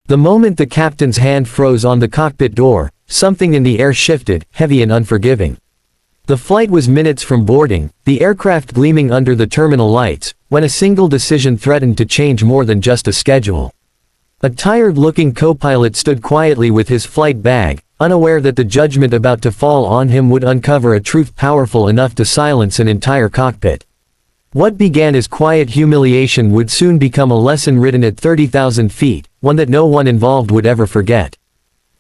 The moment the captain's hand froze on the cockpit door, something in the air shifted, heavy and unforgiving. The flight was minutes from boarding, the aircraft gleaming under the terminal lights, when a single decision threatened to change more than just a schedule. A tired-looking co-pilot stood quietly with his flight bag, unaware that the judgment about to fall on him would uncover a truth powerful enough to silence an entire cockpit. What began as quiet humiliation would soon become a lesson written at 30,000 feet, one that no one involved would ever forget.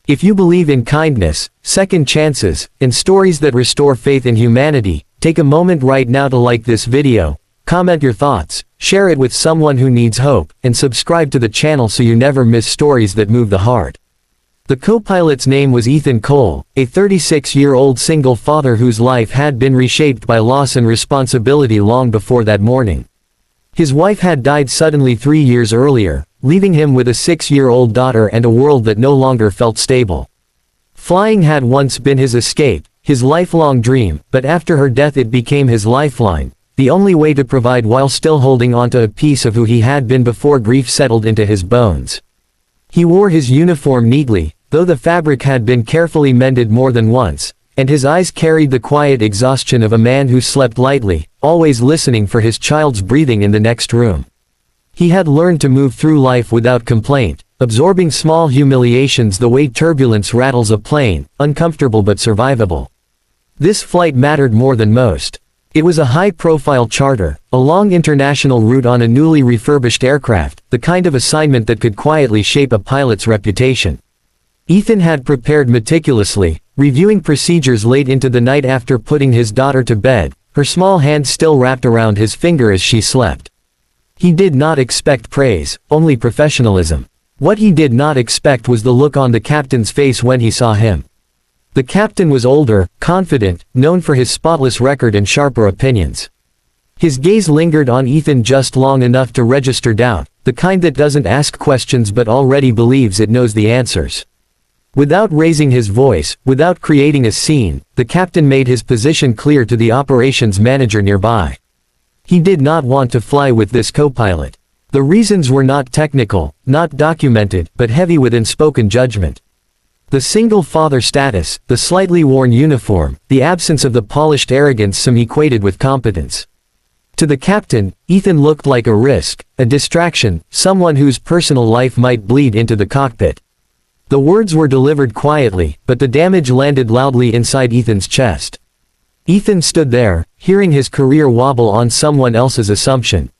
If you believe in kindness, second chances, and stories that restore faith in humanity, take a moment right now to like this video, comment your thoughts, share it with someone who needs hope, and subscribe to the channel so you never miss stories that move the heart. The co-pilot's name was Ethan Cole, a 36-year-old single father whose life had been reshaped by loss and responsibility long before that morning. His wife had died suddenly 3 years earlier, leaving him with a 6-year-old daughter and a world that no longer felt stable. Flying had once been his escape, his lifelong dream, but after her death it became his lifeline, the only way to provide while still holding onto a piece of who he had been before grief settled into his bones. He wore his uniform neatly, though the fabric had been carefully mended more than once, and his eyes carried the quiet exhaustion of a man who slept lightly, always listening for his child's breathing in the next room. He had learned to move through life without complaint, absorbing small humiliations the way turbulence rattles a plane, uncomfortable but survivable. This flight mattered more than most. It was a high-profile charter, a long international route on a newly refurbished aircraft, the kind of assignment that could quietly shape a pilot's reputation. Ethan had prepared meticulously, reviewing procedures late into the night after putting his daughter to bed, her small hand still wrapped around his finger as she slept. He did not expect praise, only professionalism. What he did not expect was the look on the captain's face when he saw him. The captain was older, confident, known for his spotless record and sharper opinions. His gaze lingered on Ethan just long enough to register doubt, the kind that doesn't ask questions but already believes it knows the answers. Without raising his voice, without creating a scene, the captain made his position clear to the operations manager nearby. He did not want to fly with this co-pilot. The reasons were not technical, not documented, but heavy with unspoken judgment. The single father status, the slightly worn uniform, the absence of the polished arrogance some equated with competence. To the captain, Ethan looked like a risk, a distraction, someone whose personal life might bleed into the cockpit. The words were delivered quietly, but the damage landed loudly inside Ethan's chest. Ethan stood there, hearing his career wobble on someone else's assumption.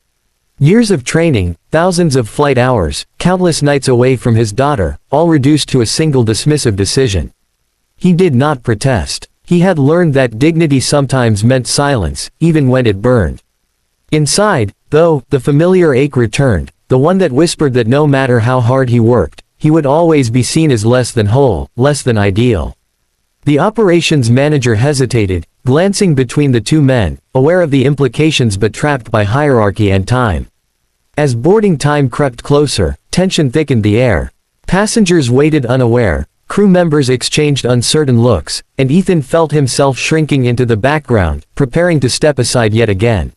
Years of training, thousands of flight hours, countless nights away from his daughter, all reduced to a single dismissive decision. He did not protest. He had learned that dignity sometimes meant silence, even when it burned. Inside, though, the familiar ache returned, the one that whispered that no matter how hard he worked, he would always be seen as less than whole, less than ideal. The operations manager hesitated, glancing between the two men, aware of the implications but trapped by hierarchy and time. As boarding time crept closer, tension thickened the air. Passengers waited unaware, crew members exchanged uncertain looks, and Ethan felt himself shrinking into the background, preparing to step aside yet again.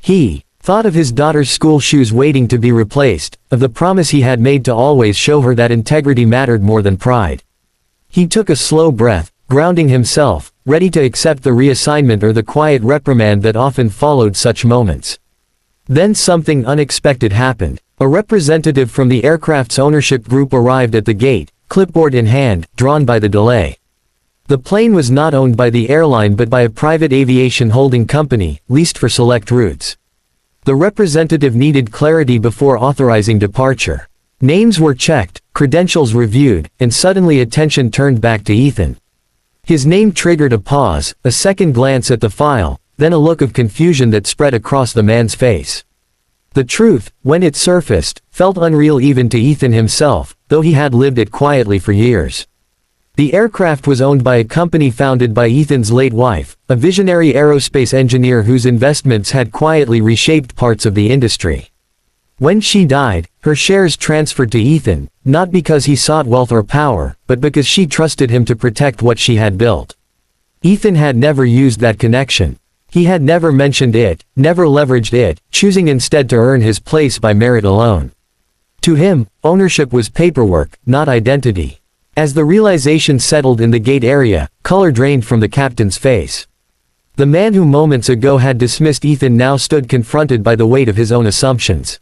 He thought of his daughter's school shoes waiting to be replaced, of the promise he had made to always show her that integrity mattered more than pride. He took a slow breath, grounding himself, ready to accept the reassignment or the quiet reprimand that often followed such moments. Then something unexpected happened. A representative from the aircraft's ownership group arrived at the gate, clipboard in hand, drawn by the delay. The plane was not owned by the airline but by a private aviation holding company, leased for select routes. The representative needed clarity before authorizing departure. Names were checked, credentials reviewed, and suddenly attention turned back to Ethan. His name triggered a pause, a second glance at the file, then a look of confusion that spread across the man's face. The truth, when it surfaced, felt unreal even to Ethan himself, though he had lived it quietly for years. The aircraft was owned by a company founded by Ethan's late wife, a visionary aerospace engineer whose investments had quietly reshaped parts of the industry. When she died, her shares transferred to Ethan, not because he sought wealth or power, but because she trusted him to protect what she had built. Ethan had never used that connection. He had never mentioned it, never leveraged it, choosing instead to earn his place by merit alone. To him, ownership was paperwork, not identity. As the realization settled in the gate area, color drained from the captain's face. The man who moments ago had dismissed Ethan now stood confronted by the weight of his own assumptions.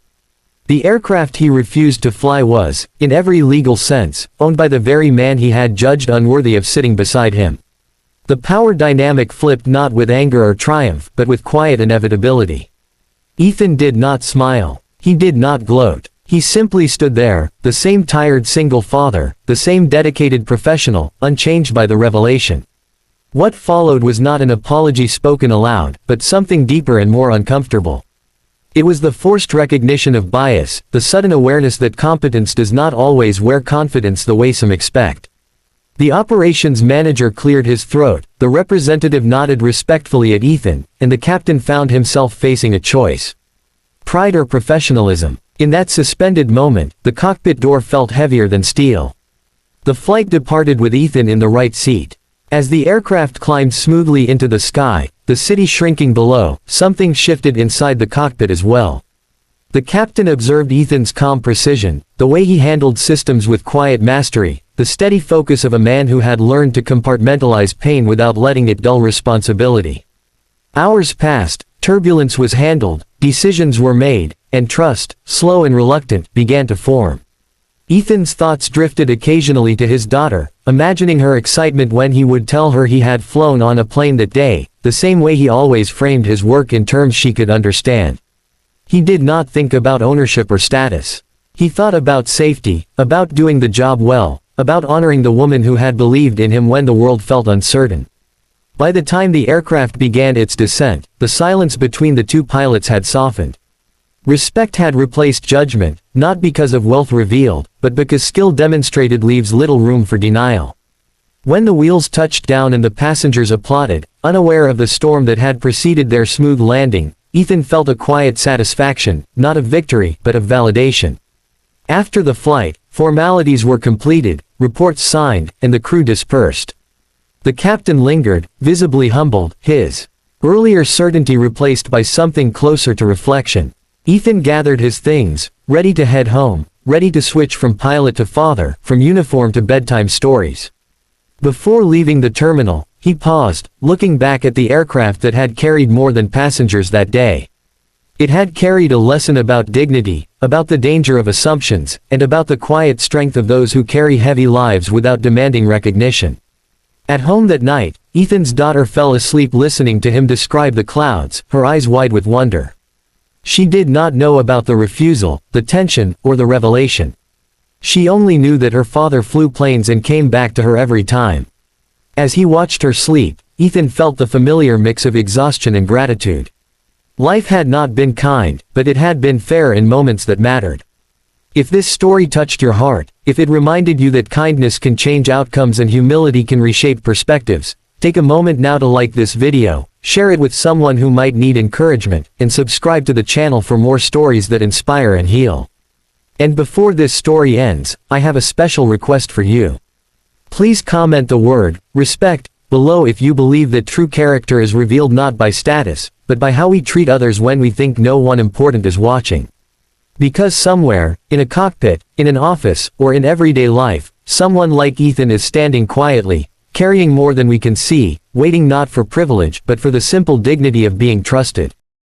The aircraft he refused to fly was, in every legal sense, owned by the very man he had judged unworthy of sitting beside him. The power dynamic flipped not with anger or triumph, but with quiet inevitability. Ethan did not smile. He did not gloat. He simply stood there, the same tired single father, the same dedicated professional, unchanged by the revelation. What followed was not an apology spoken aloud, but something deeper and more uncomfortable. It was the forced recognition of bias, the sudden awareness that competence does not always wear confidence the way some expect. The operations manager cleared his throat, the representative nodded respectfully at Ethan, and the captain found himself facing a choice. Pride or professionalism? In that suspended moment, the cockpit door felt heavier than steel. The flight departed with Ethan in the right seat. As the aircraft climbed smoothly into the sky, the city shrinking below, something shifted inside the cockpit as well. The captain observed Ethan's calm precision, the way he handled systems with quiet mastery, the steady focus of a man who had learned to compartmentalize pain without letting it dull responsibility. Hours passed, turbulence was handled, decisions were made, and trust, slow and reluctant, began to form. Ethan's thoughts drifted occasionally to his daughter, imagining her excitement when he would tell her he had flown on a plane that day, the same way he always framed his work in terms she could understand. He did not think about ownership or status. He thought about safety, about doing the job well, about honoring the woman who had believed in him when the world felt uncertain. By the time the aircraft began its descent, the silence between the two pilots had softened. Respect had replaced judgment, not because of wealth revealed, but because skill demonstrated leaves little room for denial. When the wheels touched down and the passengers applauded, unaware of the storm that had preceded their smooth landing, Ethan felt a quiet satisfaction, not of victory, but of validation. After the flight, formalities were completed, reports signed, and the crew dispersed. The captain lingered, visibly humbled, his earlier certainty replaced by something closer to reflection. Ethan gathered his things, ready to head home, ready to switch from pilot to father, from uniform to bedtime stories. Before leaving the terminal, he paused, looking back at the aircraft that had carried more than passengers that day. It had carried a lesson about dignity, about the danger of assumptions, and about the quiet strength of those who carry heavy lives without demanding recognition. At home that night, Ethan's daughter fell asleep listening to him describe the clouds, her eyes wide with wonder. She did not know about the refusal, the tension, or the revelation. She only knew that her father flew planes and came back to her every time. As he watched her sleep, Ethan felt the familiar mix of exhaustion and gratitude. Life had not been kind, but it had been fair in moments that mattered. If this story touched your heart, if it reminded you that kindness can change outcomes and humility can reshape perspectives, take a moment now to like this video, share it with someone who might need encouragement, and subscribe to the channel for more stories that inspire and heal. And before this story ends, I have a special request for you. Please comment the word respect below if you believe that true character is revealed not by status, but by how we treat others when we think no one important is watching. Because somewhere, in a cockpit, in an office, or in everyday life, someone like Ethan is standing quietly, carrying more than we can see, waiting not for privilege but for the simple dignity of being trusted.